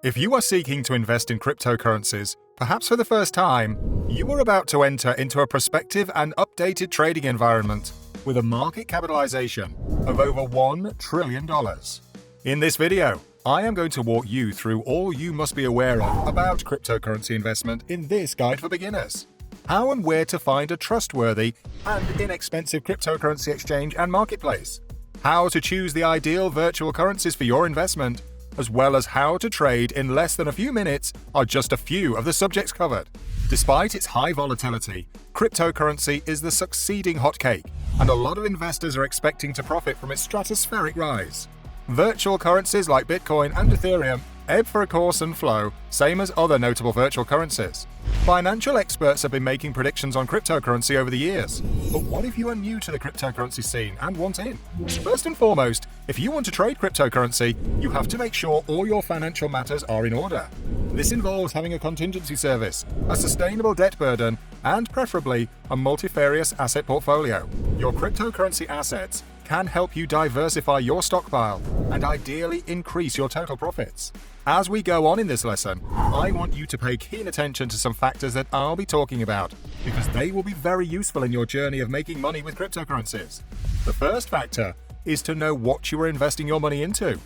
If you are seeking to invest in cryptocurrencies, perhaps for the first time, you are about to enter into a prospective and updated trading environment with a market capitalization of over $1 trillion. In this video, I am going to walk you through all you must be aware of about cryptocurrency investment in this guide for beginners. How and where to find a trustworthy and inexpensive cryptocurrency exchange and marketplace. How to choose the ideal virtual currencies for your investment, as well as how to trade in less than a few minutes are just a few of the subjects covered. Despite its high volatility, cryptocurrency is the succeeding hot cake, and a lot of investors are expecting to profit from its stratospheric rise. Virtual currencies like Bitcoin and Ethereum ebb for a course and flow, same as other notable virtual currencies. Financial experts have been making predictions on cryptocurrency over the years. But what if you are new to the cryptocurrency scene and want in? First and foremost, if you want to trade cryptocurrency, you have to make sure all your financial matters are in order. This involves having a contingency service, a sustainable debt burden, and preferably a multifarious asset portfolio. Your cryptocurrency assets can help you diversify your stockpile and ideally increase your total profits. As we go on in this lesson, I want you to pay keen attention to some factors that I'll be talking about, because they will be very useful in your journey of making money with cryptocurrencies. The first factor is to know what you are investing your money into.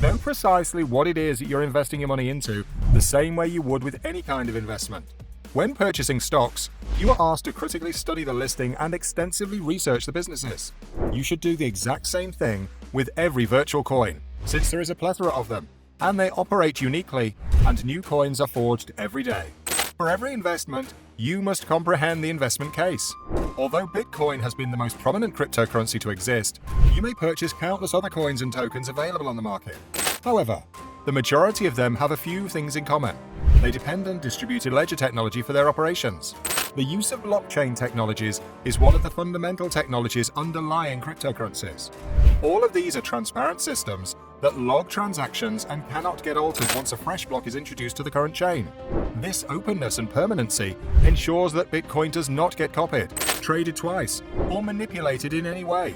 Know precisely what it is that you're investing your money into, the same way you would with any kind of investment. When purchasing stocks, you are asked to critically study the listing and extensively research the businesses. You should do the exact same thing with every virtual coin, since there is a plethora of them, and they operate uniquely, and new coins are forged every day. For every investment, you must comprehend the investment case. Although Bitcoin has been the most prominent cryptocurrency to exist, you may purchase countless other coins and tokens available on the market. However, the majority of them have a few things in common. They depend on distributed ledger technology for their operations. The use of blockchain technologies is one of the fundamental technologies underlying cryptocurrencies. All of these are transparent systems that log transactions and cannot get altered once a fresh block is introduced to the current chain. This openness and permanency ensures that Bitcoin does not get copied, traded twice, or manipulated in any way.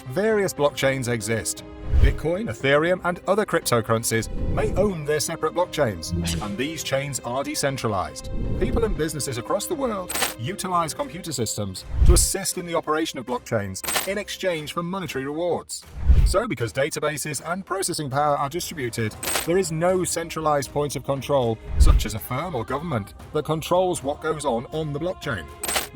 Various blockchains exist. Bitcoin, Ethereum, and other cryptocurrencies may own their separate blockchains, and these chains are decentralized. People and businesses across the world utilize computer systems to assist in the operation of blockchains in exchange for monetary rewards. So, because databases and processing power are distributed, there is no centralized point of control, such as a firm or government, that controls what goes on the blockchain.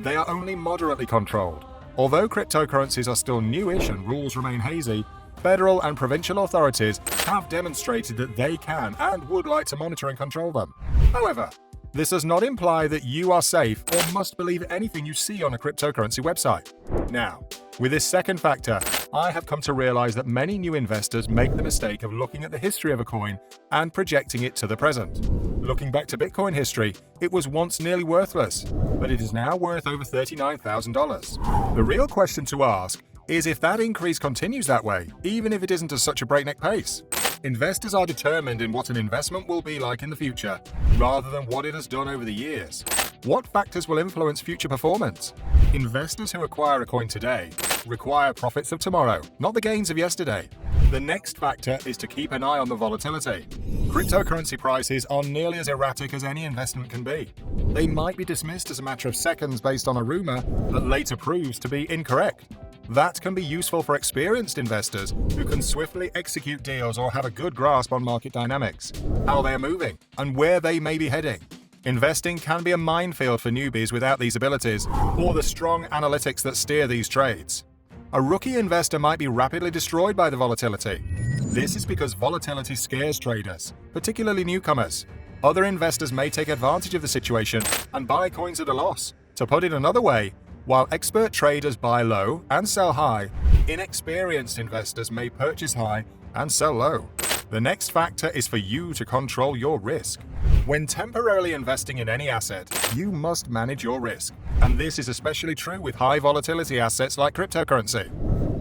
They are only moderately controlled. Although cryptocurrencies are still newish and rules remain hazy, federal and provincial authorities have demonstrated that they can and would like to monitor and control them. However, this does not imply that you are safe or must believe anything you see on a cryptocurrency website. Now, with this second factor, I have come to realize that many new investors make the mistake of looking at the history of a coin and projecting it to the present. Looking back to Bitcoin history, it was once nearly worthless, but it is now worth over $39,000. The real question to ask is if that increase continues that way, even if it isn't at such a breakneck pace. Investors are determined in what an investment will be like in the future, rather than what it has done over the years. What factors will influence future performance? Investors who acquire a coin today require profits of tomorrow, not the gains of yesterday. The next factor is to keep an eye on the volatility. Cryptocurrency prices are nearly as erratic as any investment can be. They might be dismissed as a matter of seconds based on a rumor that later proves to be incorrect. That can be useful for experienced investors who can swiftly execute deals or have a good grasp on market dynamics, how they are moving, and where they may be heading. Investing can be a minefield for newbies without these abilities, or the strong analytics that steer these trades. A rookie investor might be rapidly destroyed by the volatility. This is because volatility scares traders, particularly newcomers. Other investors may take advantage of the situation and buy coins at a loss. To put it another way, while expert traders buy low and sell high, inexperienced investors may purchase high and sell low. The next factor is for you to control your risk. When temporarily investing in any asset, you must manage your risk, and this is especially true with high volatility assets like cryptocurrency.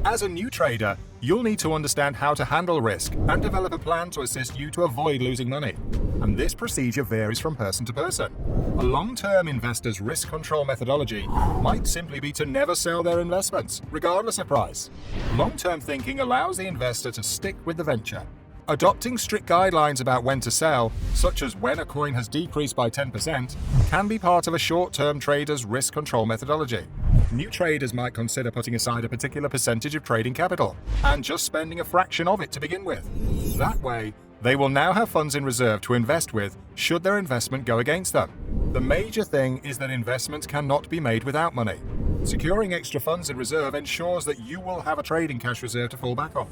As a new trader, you'll need to understand how to handle risk and develop a plan to assist you to avoid losing money. And this procedure varies from person to person. A long-term investor's risk control methodology might simply be to never sell their investments, regardless of price. Long-term thinking allows the investor to stick with the venture. Adopting strict guidelines about when to sell, such as when a coin has decreased by 10%, can be part of a short-term trader's risk control methodology. New traders might consider putting aside a particular percentage of trading capital and just spending a fraction of it to begin with. That way, they will now have funds in reserve to invest with should their investment go against them. The major thing is that investments cannot be made without money. Securing extra funds in reserve ensures that you will have a trading cash reserve to fall back on.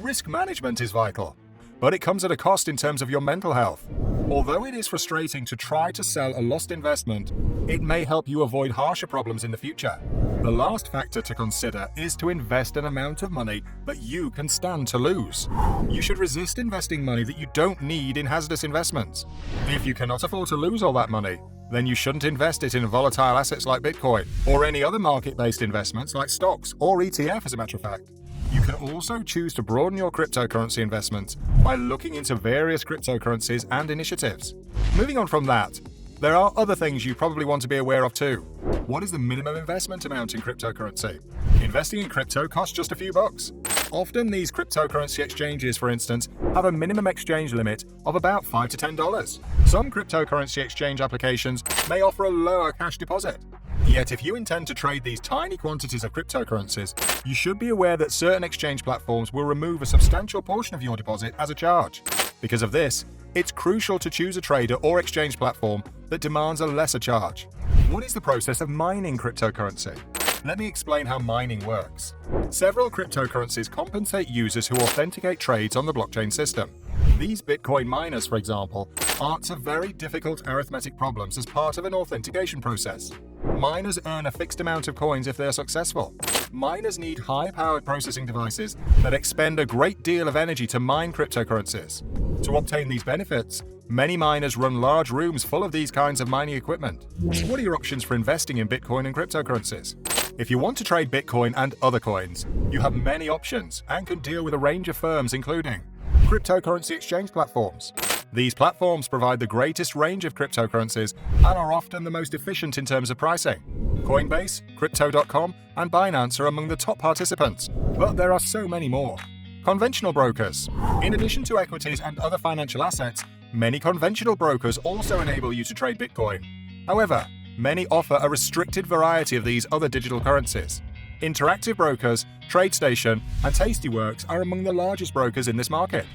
Risk management is vital, but it comes at a cost in terms of your mental health. Although it is frustrating to try to sell a lost investment, it may help you avoid harsher problems in the future. The last factor to consider is to invest an amount of money that you can stand to lose. You should resist investing money that you don't need in hazardous investments. If you cannot afford to lose all that money, then you shouldn't invest it in volatile assets like Bitcoin or any other market-based investments like stocks or ETF, as a matter of fact. You can also choose to broaden your cryptocurrency investments by looking into various cryptocurrencies and initiatives. Moving on from that, there are other things you probably want to be aware of too. What is the minimum investment amount in cryptocurrency? Investing in crypto costs just a few bucks. Often these cryptocurrency exchanges, for instance, have a minimum exchange limit of about $5 to $10. Some cryptocurrency exchange applications may offer a lower cash deposit. Yet if you intend to trade these tiny quantities of cryptocurrencies, you should be aware that certain exchange platforms will remove a substantial portion of your deposit as a charge. Because of this, it's crucial to choose a trader or exchange platform that demands a lesser charge. What is the process of mining cryptocurrency? Let me explain how mining works. Several cryptocurrencies compensate users who authenticate trades on the blockchain system. These Bitcoin miners, for example, answer very difficult arithmetic problems as part of an authentication process. Miners earn a fixed amount of coins if they are successful. Miners need high-powered processing devices that expend a great deal of energy to mine cryptocurrencies. To obtain these benefits, many miners run large rooms full of these kinds of mining equipment. What are your options for investing in Bitcoin and cryptocurrencies? If you want to trade Bitcoin and other coins, you have many options and can deal with a range of firms including cryptocurrency exchange platforms. These platforms provide the greatest range of cryptocurrencies and are often the most efficient in terms of pricing. Coinbase, Crypto.com, and Binance are among the top participants, but there are so many more. Conventional brokers. In addition to equities and other financial assets, many conventional brokers also enable you to trade Bitcoin. However, many offer a restricted variety of these other digital currencies. Interactive Brokers, TradeStation, and Tastyworks are among the largest brokers in this market.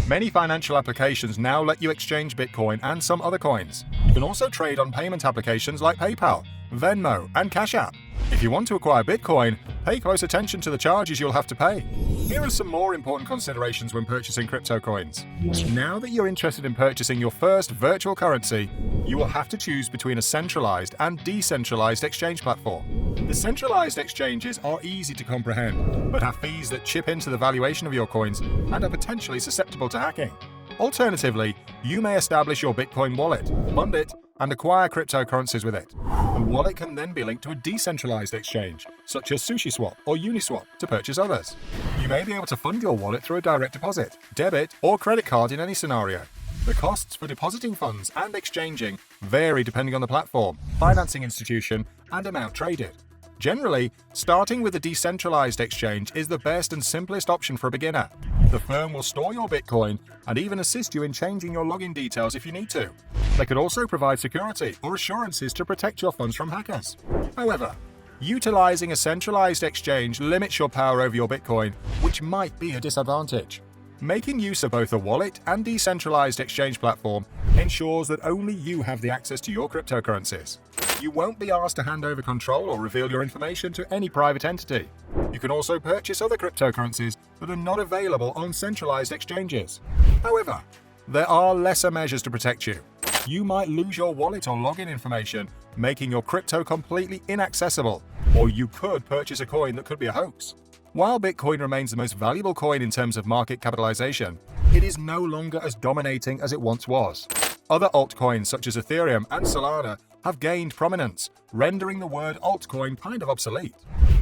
Many financial applications now let you exchange Bitcoin and some other coins. You can also trade on payment applications like PayPal, Venmo, and Cash App. If you want to acquire Bitcoin, pay close attention to the charges you'll have to pay. Here are some more important considerations when purchasing crypto coins. Now that you're interested in purchasing your first virtual currency, you will have to choose between a centralized and decentralized exchange platform. The centralized exchanges are easy to comprehend, but have fees that chip into the valuation of your coins and are potentially susceptible to hacking. Alternatively, you may establish your Bitcoin wallet, fund it, and acquire cryptocurrencies with it. The wallet can then be linked to a decentralized exchange, such as SushiSwap or Uniswap, to purchase others. You may be able to fund your wallet through a direct deposit, debit, or credit card in any scenario. The costs for depositing funds and exchanging vary depending on the platform, financing institution, and amount traded. Generally, starting with a decentralized exchange is the best and simplest option for a beginner. The firm will store your Bitcoin and even assist you in changing your login details if you need to. They could also provide security or assurances to protect your funds from hackers. However, utilizing a centralized exchange limits your power over your Bitcoin, which might be a disadvantage. Making use of both a wallet and decentralized exchange platform ensures that only you have the access to your cryptocurrencies. You won't be asked to hand over control or reveal your information to any private entity. You can also purchase other cryptocurrencies that are not available on centralized exchanges. However, there are lesser measures to protect you. You might lose your wallet or login information, making your crypto completely inaccessible, or you could purchase a coin that could be a hoax. While Bitcoin remains the most valuable coin in terms of market capitalization, it is no longer as dominating as it once was. Other altcoins such as Ethereum and Solana have gained prominence, rendering the word altcoin kind of obsolete.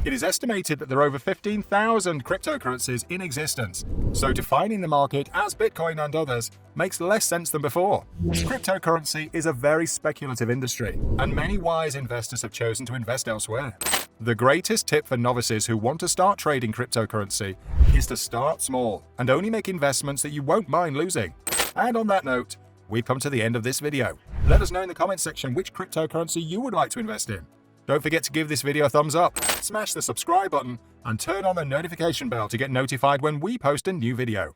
It is estimated that there are over 15,000 cryptocurrencies in existence, so defining the market as Bitcoin and others makes less sense than before. Cryptocurrency is a very speculative industry, and many wise investors have chosen to invest elsewhere. The greatest tip for novices who want to start trading cryptocurrency is to start small and only make investments that you won't mind losing. And on that note, we've come to the end of this video. Let us know in the comments section which cryptocurrency you would like to invest in. Don't forget to give this video a thumbs up, smash the subscribe button, and turn on the notification bell to get notified when we post a new video.